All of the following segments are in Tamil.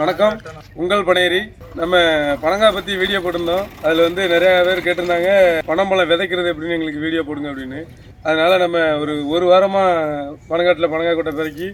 வணக்கம், உங்கள் பனையரி. நம்ம பனங்காய் பற்றி வீடியோ போட்டிருந்தோம். அதில் வந்து நிறையா பேர் கேட்டிருந்தாங்க, பனம்பழம் விதைக்கிறது எப்படின்னு எங்களுக்கு வீடியோ போடுங்க அப்படின்னு. அதனால நம்ம ஒரு வாரமாக பனங்காட்டில் பனங்காய் கொட்டை பிறக்கி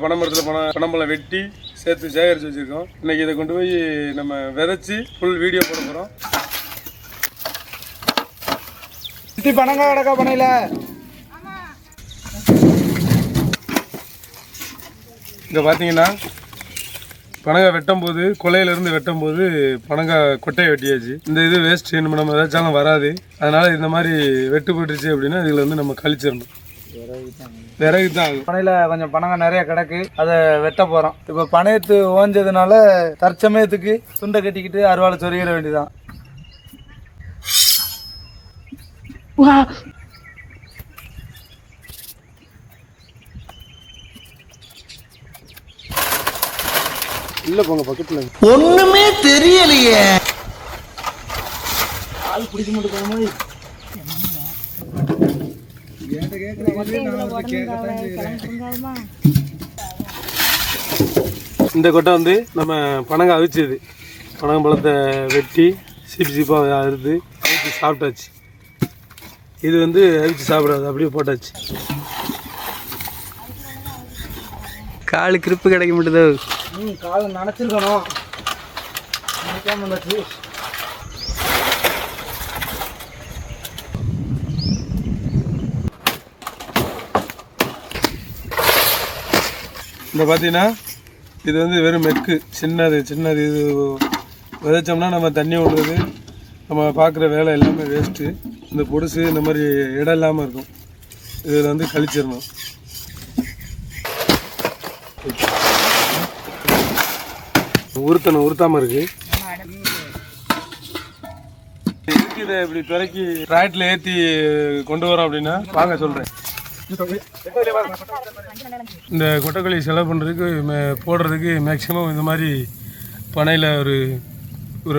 பனைமரத்தில் பனம்பழம் வெட்டி சேர்த்து சேகரித்து வச்சுருக்கோம். இன்றைக்கி இதை கொண்டு போய் நம்ம விதைச்சி ஃபுல் வீடியோ போட போகிறோம். பனங்காய் கிடக்கா பனையில் இங்கே பார்த்தீங்கன்னா பனங்காய் வெட்டும் போது கொலையிலேருந்து வெட்டும் போது பனங்காய் கொட்டையை வெட்டியாச்சு. இந்த இது வேஸ்ட் நம்ம விதைச்சாலும் வராது. அதனால இந்த மாதிரி வெட்டு போட்டுருச்சு அப்படின்னா இதில் வந்து நம்ம கழிச்சிடணும். விறகு தான் ஆகும். பனையில் கொஞ்சம் பனங்காய் நிறைய கிடக்கு, அதை வெட்ட போகிறோம். இப்போ பனையத்து ஓஞ்சதுனால தற்சமயத்துக்கு துண்டை கட்டிக்கிட்டு அருவாளை சொருகிற வேண்டியதான். இல்ல போங்க, பக்கத்துல ஒண்ணுமே தெரியலையே. ஆள் பிடிக்க மாட்டேங்க. இந்த கொட்டை வந்து நம்ம பனங்காய் அவிச்சது. பனங்கம்பழத்தை வெட்டி சீப்பாக அறுத்து அவிச்சு சாப்பிட்டாச்சு. இது வந்து அவிச்சு சாப்பிடாது, அப்படியே போட்டாச்சு. காலு கிருப்பு கிடைக்க மாட்டேது. காலை நினச்சிருக்கணும். இந்த பார்த்தீங்கன்னா இது வந்து வெறும் மெக்கு, சின்னது இது விதைச்சோம்னா நம்ம தண்ணி விடுறது, நம்ம பார்க்குற வேலை எல்லாமே வேஸ்ட்டு. இந்த பொடுசு இந்த மாதிரி இடம் இல்லாமல் இருக்கும். இதில் வந்து கழிச்சிடணும். உறுத்தாமல் இருக்கு. எதுக்கு இதை இப்படி பிறக்கி டிராக்டர்ல ஏற்றி கொண்டு வரோம் அப்படின்னா வாங்க சொல்கிறேன். இந்த கொட்டைக்கோழி செலவு பண்ணுறதுக்கு போடுறதுக்கு மேக்சிமம் இந்த மாதிரி பனையில் ஒரு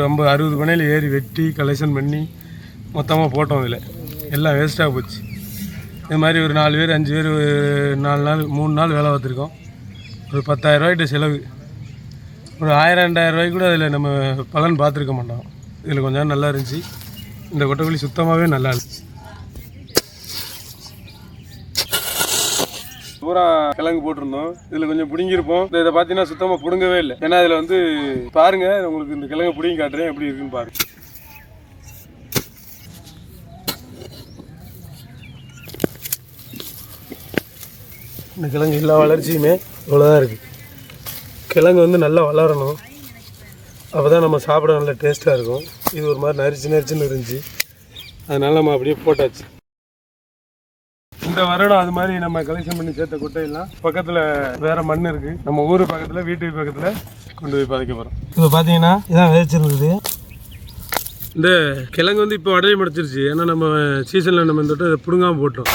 50-60 பனையில் ஏறி வெட்டி கலெக்ஷன் பண்ணி மொத்தமாக போட்டோம். இதில் எல்லாம் வேஸ்ட்டாக போச்சு. இது மாதிரி ஒரு 4 பேர் 5 பேர் 4 நாள் 3 நாள் வேலை பார்த்துருக்கோம். ஒரு 10,000 ரூபாய்கிட்ட செலவு. ஒரு 1000-2000 ரூபாய்க்கு கூட அதில் நம்ம பலன் பார்த்துருக்க மாட்டோம். இதில் கொஞ்சம் நல்லா இருந்துச்சு. இந்த கொட்டைக்கோழி சுத்தமாகவே நல்லா இருந்துச்சு. பூரா கிழங்கு போட்டிருந்தோம். இதில் கொஞ்சம் பிடுங்கிருப்போம். இதை பார்த்தீங்கன்னா சுத்தமாக பிடுங்கவே இல்லை. ஏன்னா இதில் வந்து பாருங்க, உங்களுக்கு இந்த கிழங்கு பிடிங்கி காட்டுறேன் எப்படி இருக்குன்னு பாருங்க. இந்த கிழங்கு எல்லா வளர்ச்சியுமே இவ்வளோதான் இருக்குது. கிழங்கு வந்து நல்லா வளரணும், அப்போ தான் நம்ம சாப்பிட நல்லா டேஸ்ட்டாக இருக்கும். இது ஒரு மாதிரி நரிச்சுன்னு இருந்துச்சு. அதனால நம்ம அப்படியே போட்டாச்சு. இந்த வருடம் அது மாதிரி நம்ம கலெக்ஷன் பண்ணி சேர்த்த கொட்டையெல்லாம் பக்கத்தில் வேறு மண் இருக்குது. நம்ம ஊர் பக்கத்தில் வீட்டுக்கு பக்கத்தில் கொண்டு போய் பதைக்க போகிறோம். இப்போ பார்த்தீங்கன்னா இதான் விதைச்சிருந்தது. இந்த கிழங்கு வந்து இப்போ அடைய முடிச்சிருச்சு. ஏன்னா நம்ம சீசனில் நம்ம இந்த தொட்டு இதை பிடுங்காமல் போட்டோம்.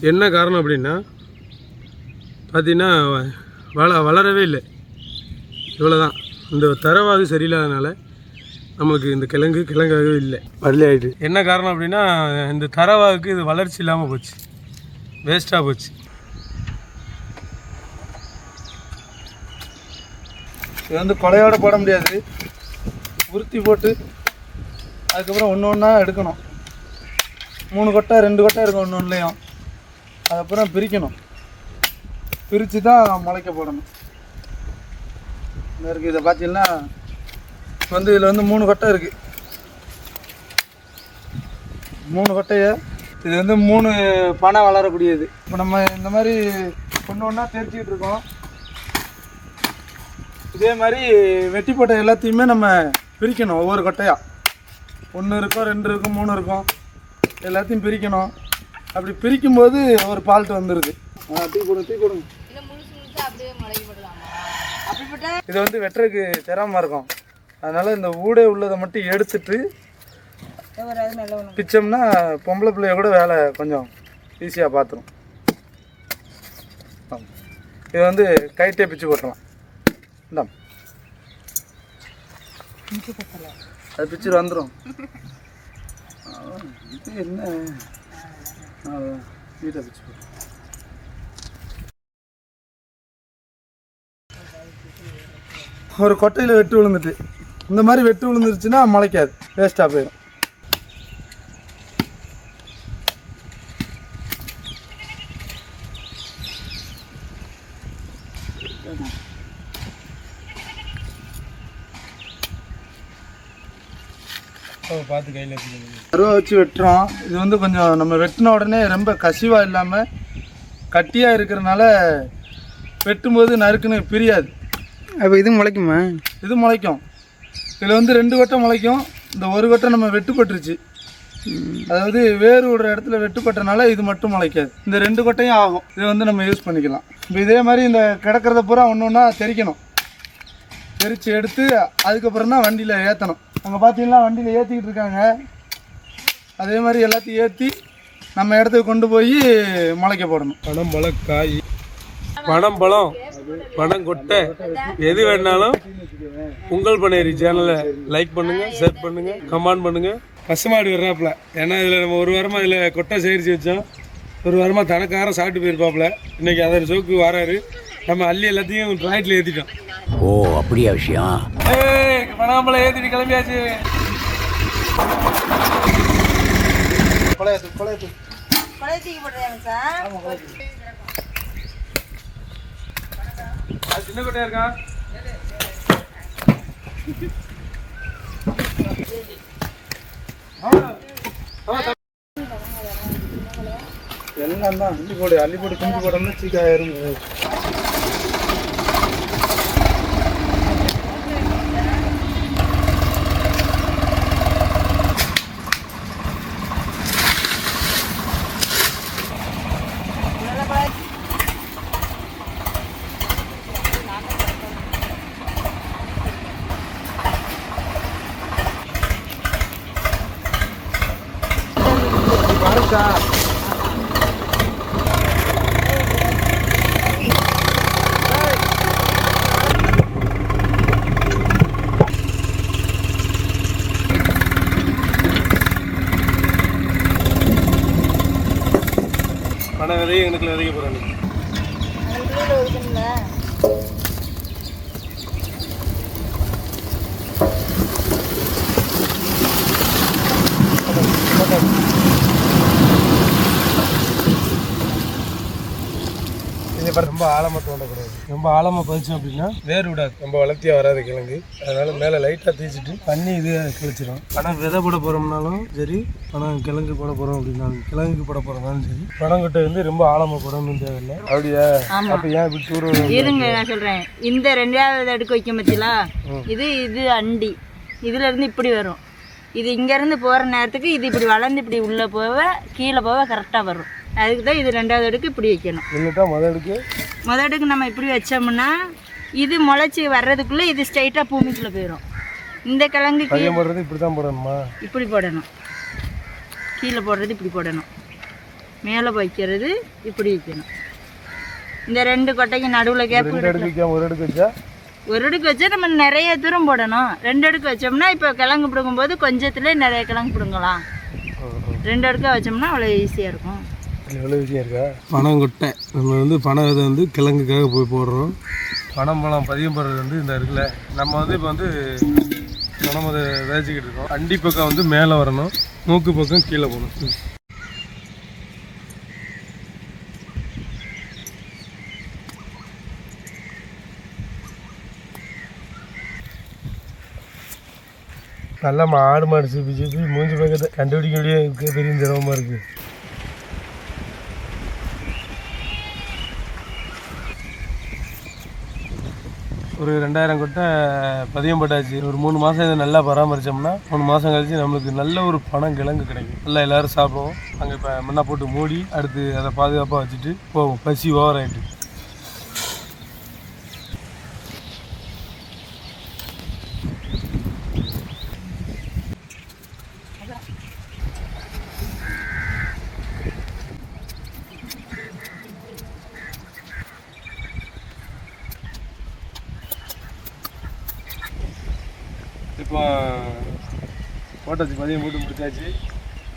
என்ன காரணம் அப்படின்னா பார்த்தீங்கன்னா வளரவே இல்லை. இவ்வளோதான். இந்த தரவாது சரியில்லாதனால நம்மளுக்கு இந்த கிழங்காகவே இல்லை, வரலே ஆகிட்டு. என்ன காரணம் அப்படின்னா இந்த தரவாவுக்கு இது வளர்ச்சி இல்லாமல் போச்சு, வேஸ்ட்டாக போச்சு. இது வந்து கொலையோடு போட முடியாது. உறுத்தி போட்டு அதுக்கப்புறம் ஒன்று ஒன்றா எடுக்கணும். 3 கொட்டை 2 கொட்டை இருக்கும் ஒன்று ஒன்றுலையும். அதுக்கப்புறம் பிரிக்கணும். பிரித்து தான் முளைக்க போடணும். இருக்குது. இதை பார்த்தீங்கன்னா வந்து இதில் வந்து 3 கொட்டை இருக்குது. 3 கொட்டையை இது வந்து 3 பனை வளரக்கூடியது. இப்போ நம்ம இந்த மாதிரி ஒன்று ஒன்றா தெரிச்சிக்கிட்டு இருக்கோம். இதே மாதிரி வெட்டி போட்ட எல்லாத்தையுமே நம்ம பிரிக்கணும். ஒவ்வொரு கொட்டையாக 1 இருக்கும், 2 இருக்கும், 3 இருக்கும், எல்லாத்தையும் பிரிக்கணும். அப்படி பிரிக்கும்போது ஒரு பால்ட்டு வந்துடுது. டீ கொடுங்க. இது வந்து வெட்டுறதுக்கு திறமாக இருக்கும். அதனால் இந்த ஊடே உள்ளதை மட்டும் எடுத்துட்டு பிச்சோம்னா பொம்பளை பிள்ளைய கூட வேலை கொஞ்சம் ஈஸியாக பார்த்துரும். இது வந்து கைட்டே பிச்சு போட்டலாம். இந்த அது பிச்சு வந்துடும். இது என்ன வீட்டை வச்சு ஒரு கொட்டையில் வெட்டு விழுந்துட்டு இந்த மாதிரி வெட்டு விழுந்துருச்சுன்னா முளைக்காது, வேஸ்ட்டாக போயிடும். பார்த்து கையில் அருவா வச்சு வெட்டுறோம். இது வந்து கொஞ்சம் நம்ம வெட்டின உடனே ரொம்ப கசிவாக இல்லாமல் கட்டியாக இருக்கிறனால வெட்டும்போது நறுக்குன்னு பிரியாது. அப்போ இது முளைக்குமா? இது முளைக்கும். இதில் வந்து 2 கொட்டை முளைக்கும். இந்த ஒரு கொட்டை நம்ம வெட்டுப்பட்டுருச்சு, அதாவது வேறு விடுற இடத்துல வெட்டுப்பட்டனால இது மட்டும் முளைக்காது. இந்த 2 கொட்டையும் ஆகும். இதை வந்து நம்ம யூஸ் பண்ணிக்கலாம். இப்போ இதே மாதிரி இந்த கிடக்கிறத பூரா ஒன்று ஒன்றா தெரிக்கணும். தெரித்து எடுத்து அதுக்கப்புறம் தான் வண்டியில் ஏற்றணும். அங்கே பார்த்தீங்கன்னா வண்டியில் ஏற்றிக்கிட்டு இருக்காங்க. அதே மாதிரி எல்லாத்தையும் ஏற்றி நம்ம இடத்துக்கு கொண்டு போய் முளைக்க போடணும். பனம்பழம் காய், பனம்பழம், பனங்கொட்டை, எது வேணாலும் உங்கள் பண்ணேரி சேனலை லைக் பண்ணுங்கள், ஷேர் பண்ணுங்கள், கமெண்ட் பண்ணுங்கள். பசுமாடு வர்றாப்புல, ஏன்னா இதில் நம்ம ஒரு வாரமாக இதில் கொட்டை சேகரித்து வச்சோம். ஒரு வாரமாக தனக்காரம் சாப்பிட்டு போயிருப்பாப்புல. இன்றைக்கி அதோட சோக்கு வராரு. நம்ம அள்ளி எல்லாத்தையும் ட்ராக்டில் ஏற்றிட்டோம். ஓ அப்படியா விஷயம்? பனாம்பழம் ஏற்றிட்டு கிளம்பியாச்சு. சின்ன கொட்டையா இருக்கா? எல்லாம் தான் அள்ளி போட்டு குஞ்சு போட்டோம்னா சீக்காயிரும். பனை விதையை எனக்கு விதைக்க போகிறேன். ரொம்ப ஆழமாக தோண்டக்கூடாது. ரொம்ப ஆழமாக பதிச்சோம் அப்படின்னா வேர் விடாது, ரொம்ப வளர்த்தியாக வராது கிழங்கு. அதனால மேலே லைட்டாக தேய்ச்சிட்டு தண்ணி இது கழிச்சிடும். பணம் விதை போட போகிறோம்னாலும் சரி, பணம் கிழங்கு போட போகிறோம் அப்படின்னாலும், கிழங்குக்கு போட போகிறோம்னாலும் சரி, பனங்கொட்டை வந்து ரொம்ப ஆழமாக போடணும்னு தேவையில்லை. அப்படியா? அப்போ ஏன் இப்படி தூரம் இருங்க, நான் சொல்கிறேன். இந்த 2வது அடுக்கு வைக்க பற்றிலா, இது அண்டி, இதுலேருந்து இப்படி வரும். இது இங்கேருந்து போகிற நேரத்துக்கு இது இப்படி வளர்ந்து இப்படி உள்ளே போக கீழே போக கரெக்டாக வரும். அதுக்கு தான் இது 2வது அடுக்கு இப்படி வைக்கணும். இல்லைட்டா மொதல் அடுக்கு நம்ம இப்படி வச்சோம்னா இது முளைச்சி வர்றதுக்குள்ளே இது ஸ்ட்ரைட்டாக பூமிக்குள்ளே போயிடும். இந்த கிழங்கு போடுறது இப்படி தான் போடணுமா? இப்படி போடணும். கீழே போடுறது இப்படி போடணும். மேலே வைக்கிறது இப்படி வைக்கணும். இந்த 2 கொட்டைக்கு நடுவில் கேப். ஒரு அடுக்கு வச்சா நம்ம நிறைய தூரம் போடணும். 2 அடுக்கு வச்சோம்னா இப்போ கிழங்கு பிடுங்கும்போது கொஞ்சத்துல நிறைய கிழங்கு பிடுங்கலாம். 2 அடுக்காக வச்சோம்னா அவ்வளோ ஈஸியாக இருக்கும். எவ்வளோ ஈஸியாக இருக்கா? பனங்கொட்டை நம்ம வந்து பனை விதை வந்து கிழங்குக்காக போய் போடுறோம். பனம்பழம் பதியம் போடுறது வந்து இந்த இருக்குல்ல, நம்ம வந்து இப்போ வந்து பனம் அதை விதைச்சிக்கிட்டு இருக்கோம். அண்டி பக்கம் வந்து மேலே வரணும், மூக்கு பக்கம் கீழே போகணும். நல்லா ஆடு மாடு சிப்பி சிப்பி மூஞ்சி பக்கத்தை கண்டுபிடிக்க முடியாது, பெரிய சிரமமாக இருக்குது. ஒரு 2000 கொட்டை பதியம் போட்டாச்சு. ஒரு 3 மாதம் இதை நல்லா பராமரித்தோம்னா 3 மாதம் கழிச்சு நம்மளுக்கு நல்ல ஒரு பனம் கிழங்கு கிடைக்கும். நல்லா எல்லோரும் சாப்பிடுவோம். அங்கே இப்போ மண்ணா போட்டு மூடி அடுத்து அதை பாதுகாப்பாக வச்சுட்டு போவோம். பசி ஓவர் ஆகிட்டு. இப்போ போட்டாச்சு, பதியம் போட்டு முடிச்சாச்சு.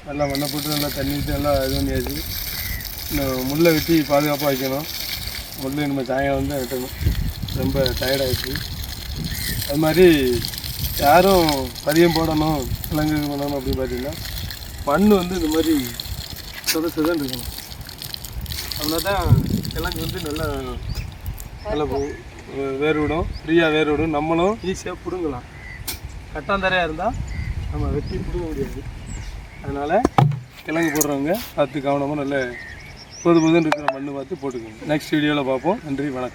நல்லா மண்ணை போட்டு நல்லா தண்ணி ஊற்றி நல்லா இது பண்ணியாச்சு. இன்னும் முள்ளை வெட்டி பாதுகாப்பாக வைக்கணும். முள் நம்ம சாயங்காலம் வந்து வெட்டணும். ரொம்ப டயர்டாகிடுச்சு. அது மாதிரி யாரும் பதியம் போடணும் கிழங்கு இது பண்ணணும் அப்படின்னு பார்த்தீங்கன்னா மண் வந்து இந்த மாதிரி சுதன்னு இருக்கணும். அப்படின்னா தான் கிழங்கு வந்து நல்லா நல்லா வேர் விடும், ஃப்ரீயாக வேர் விடும். நம்மளும் ஈஸியாக பிடுங்கலாம். கட்டாந்தரையாக இருந்தால் நம்ம வெட்டி பிடுங்க முடியாது. அதனால் கிழங்கு போடுறவங்க பார்த்து கவனமாக நல்ல பொதுன்னு இருக்கிற மண் பார்த்து போட்டுக்கோங்க. நெக்ஸ்ட் வீடியோவில் பார்ப்போம். நன்றி, வணக்கம்.